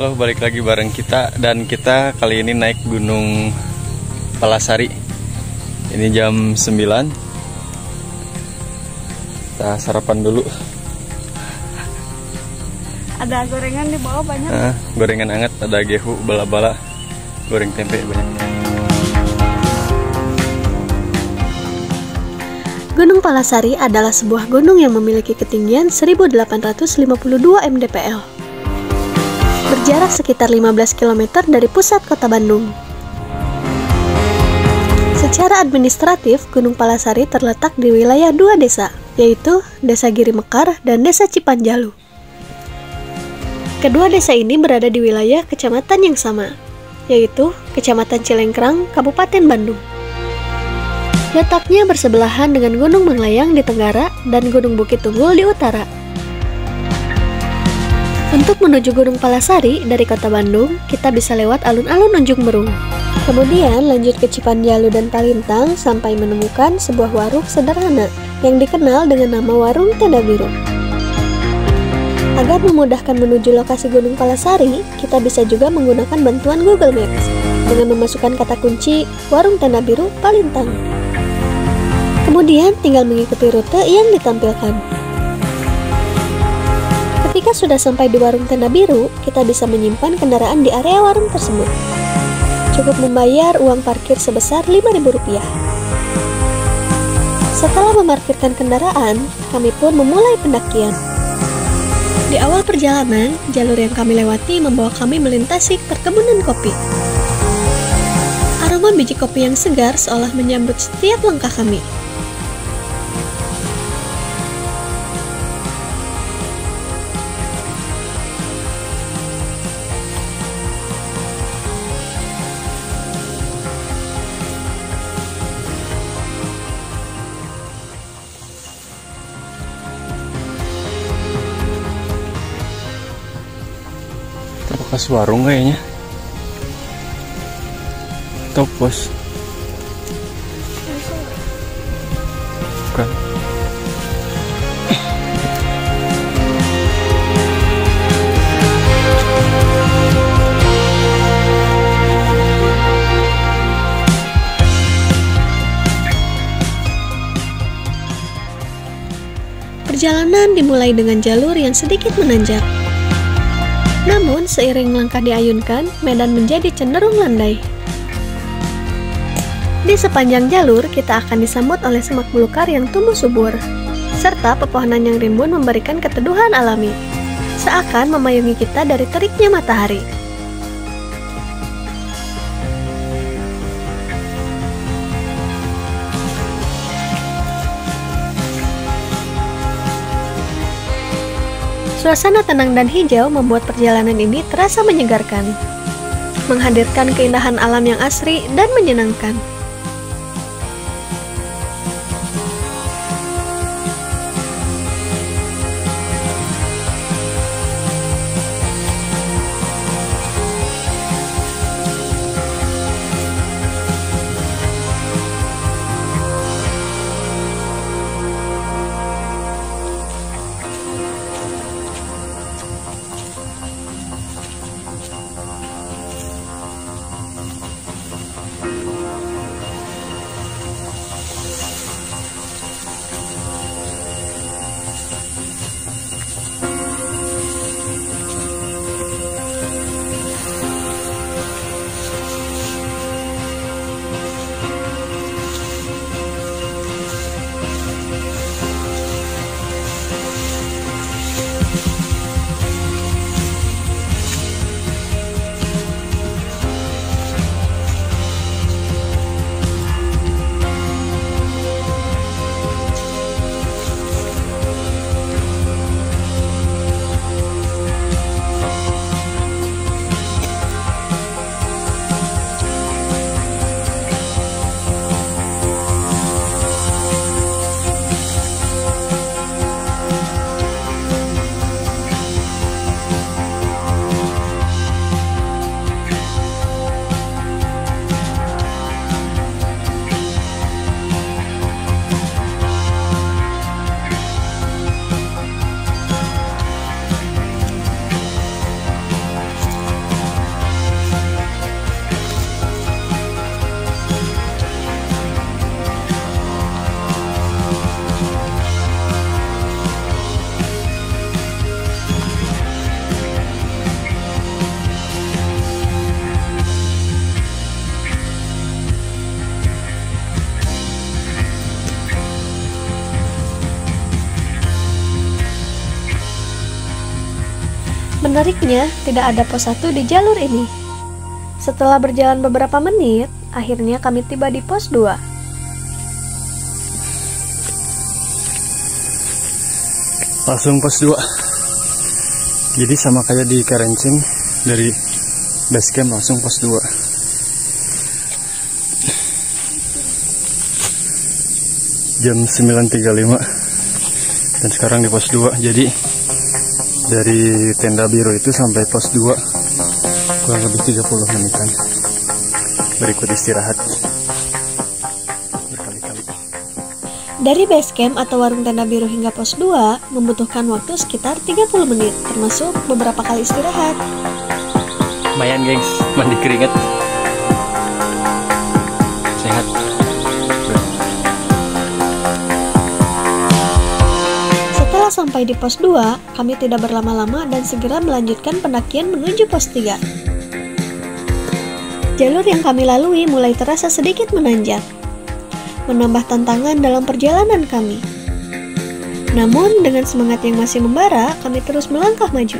Halo, balik lagi bareng kita. Dan kita kali ini naik Gunung Palasari. Ini jam 9. Kita sarapan dulu. Ada gorengan di bawah banyak. Gorengan hangat, ada gehu, bala-bala, goreng tempe banyak. Gunung Palasari adalah sebuah gunung yang memiliki ketinggian 1852 mdpl. Berjarak sekitar 15 km dari pusat kota Bandung. Secara administratif, Gunung Palasari terletak di wilayah dua desa, yaitu Desa Giri Mekar dan Desa Cipanjalu. Kedua desa ini berada di wilayah kecamatan yang sama, yaitu Kecamatan Cilengkrang, Kabupaten Bandung. Letaknya bersebelahan dengan Gunung Manglayang di tenggara dan Gunung Bukit Tunggul di utara. Untuk menuju Gunung Palasari dari kota Bandung, kita bisa lewat alun-alun Unjung Merung. Kemudian lanjut ke Cipanjalu dan Palintang sampai menemukan sebuah warung sederhana yang dikenal dengan nama Warung Tenda Biru. Agar memudahkan menuju lokasi Gunung Palasari, kita bisa juga menggunakan bantuan Google Maps dengan memasukkan kata kunci Warung Tenda Biru Palintang. Kemudian tinggal mengikuti rute yang ditampilkan. Ketika sudah sampai di Warung Tenda Biru, kita bisa menyimpan kendaraan di area warung tersebut. Cukup membayar uang parkir sebesar Rp5.000. Setelah memarkirkan kendaraan, kami pun memulai pendakian. Di awal perjalanan, jalur yang kami lewati membawa kami melintasi perkebunan kopi. Aroma biji kopi yang segar seolah menyambut setiap langkah kami. Bekas warung kayaknya. Atau pos. Bukan. Perjalanan dimulai dengan jalur yang sedikit menanjak. Namun, seiring langkah diayunkan, medan menjadi cenderung landai. Di sepanjang jalur, kita akan disambut oleh semak belukar yang tumbuh subur, serta pepohonan yang rimbun memberikan keteduhan alami, seakan memayungi kita dari teriknya matahari. Suasana tenang dan hijau membuat perjalanan ini terasa menyegarkan, menghadirkan keindahan alam yang asri dan menyenangkan. Menariknya, tidak ada pos 1 di jalur ini. Setelah berjalan beberapa menit, akhirnya kami tiba di pos 2. Langsung pos 2. Jadi sama kayak di Karencing, dari base camp langsung pos 2. Jam 9.35 dan sekarang di pos 2. Jadi dari tenda biru itu sampai pos 2 kurang lebih 30 menitan. Berikut istirahat berkali-kali. Dari base camp atau warung tenda biru hingga pos 2 membutuhkan waktu sekitar 30 menit, termasuk beberapa kali istirahat. Lumayan gengs, mandi keringet. Sehat. Setelah sampai di pos 2, kami tidak berlama-lama dan segera melanjutkan pendakian menuju pos 3. Jalur yang kami lalui mulai terasa sedikit menanjak, menambah tantangan dalam perjalanan kami. Namun, dengan semangat yang masih membara, kami terus melangkah maju.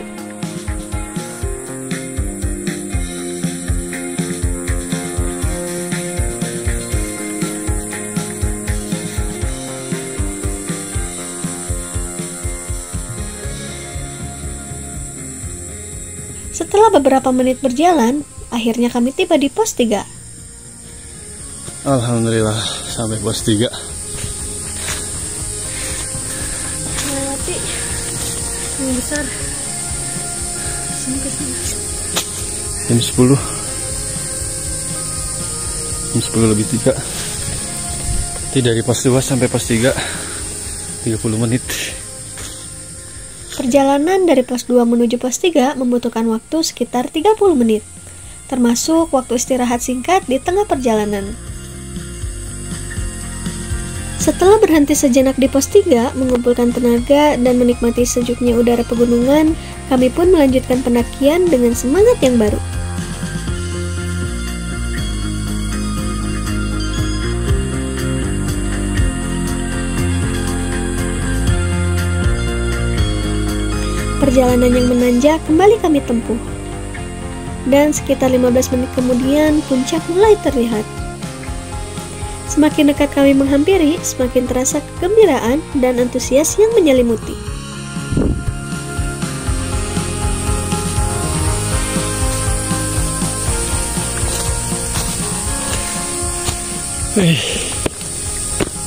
Setelah beberapa menit berjalan, akhirnya kami tiba di pos 3. Alhamdulillah sampai pos 3. Melewati yang besar. Sini ke sini. Jam 10. Jam 10 lebih 3. Jadi dari pos 2 sampai pos 3 30 menit. Perjalanan dari pos 2 menuju pos 3 membutuhkan waktu sekitar 30 menit, termasuk waktu istirahat singkat di tengah perjalanan. Setelah berhenti sejenak di pos 3, mengumpulkan tenaga dan menikmati sejuknya udara pegunungan, kami pun melanjutkan pendakian dengan semangat yang baru. Perjalanan yang menanjak kembali kami tempuh. Dan sekitar 15 menit kemudian, puncak mulai terlihat. Semakin dekat kami menghampiri, semakin terasa kegembiraan dan antusias yang menyelimuti.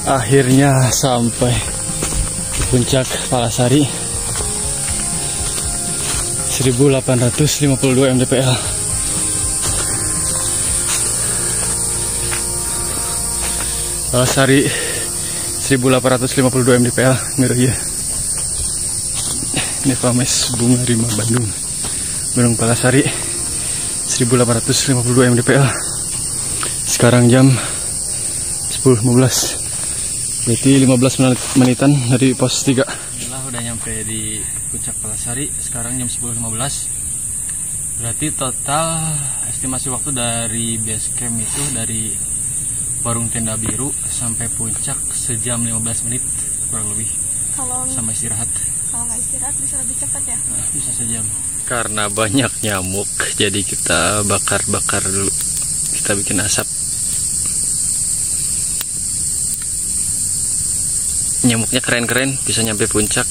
Akhirnya sampai di puncak Palasari. 1852 mdpl. Palasari 1852 mdpl. Ngeri ya. Ini Pames Bunga Rima Bandung. Gunung Palasari 1852 mdpl. Sekarang jam 10.15. Berarti 15 menitan dari pos 3. Inilah udah nyampe di puncak Palasari. Sekarang jam 10.15. Berarti total estimasi waktu dari base camp itu, dari warung tenda biru sampai puncak sejam 15 menit kurang lebih. Kalau sama istirahat. Kalau nggak istirahat bisa lebih cepat ya? Nah, bisa sejam. Karena banyak nyamuk, jadi kita bakar-bakar dulu. Kita bikin asap. Nyamuknya keren-keren, bisa nyampe puncak.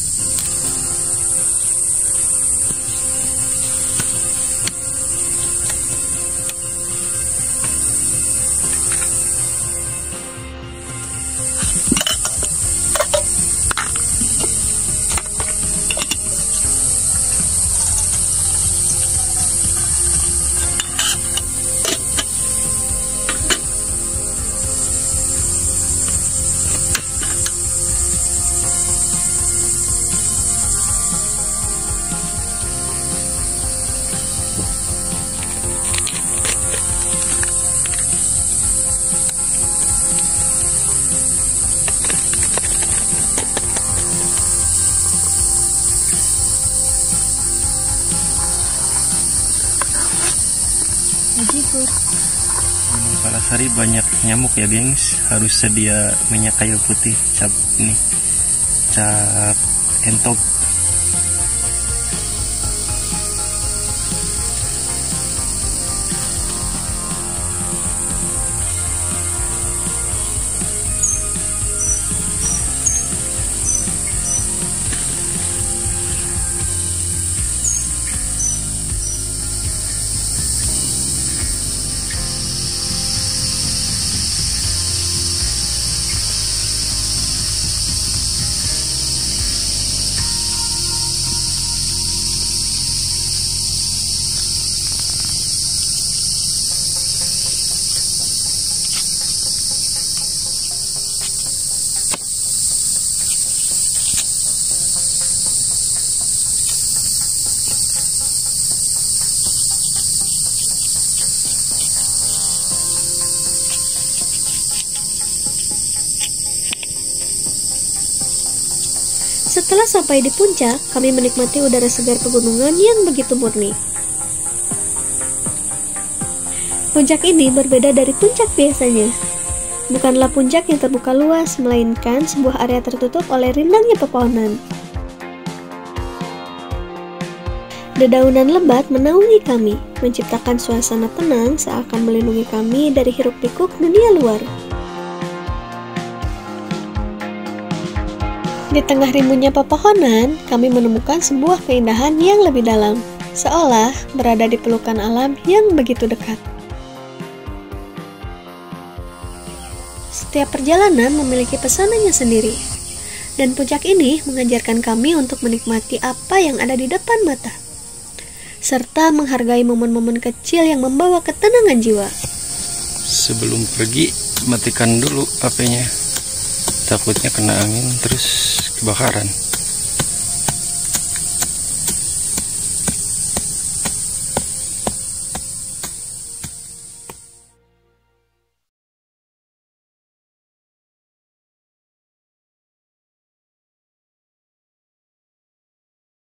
Palasari banyak nyamuk ya gengs, harus sedia minyak kayu putih, cap entog. Setelah sampai di puncak, kami menikmati udara segar pegunungan yang begitu murni. Puncak ini berbeda dari puncak biasanya. Bukanlah puncak yang terbuka luas, melainkan sebuah area tertutup oleh rindangnya pepohonan. Dedaunan lebat menaungi kami, menciptakan suasana tenang seakan melindungi kami dari hiruk-pikuk dunia luar. Di tengah rimbunnya pepohonan, kami menemukan sebuah keindahan yang lebih dalam, seolah berada di pelukan alam yang begitu dekat. Setiap perjalanan memiliki pesonanya sendiri, dan puncak ini mengajarkan kami untuk menikmati apa yang ada di depan mata, serta menghargai momen-momen kecil yang membawa ketenangan jiwa. Sebelum pergi, matikan dulu HP-nya. Takutnya kena angin terus kebakaran.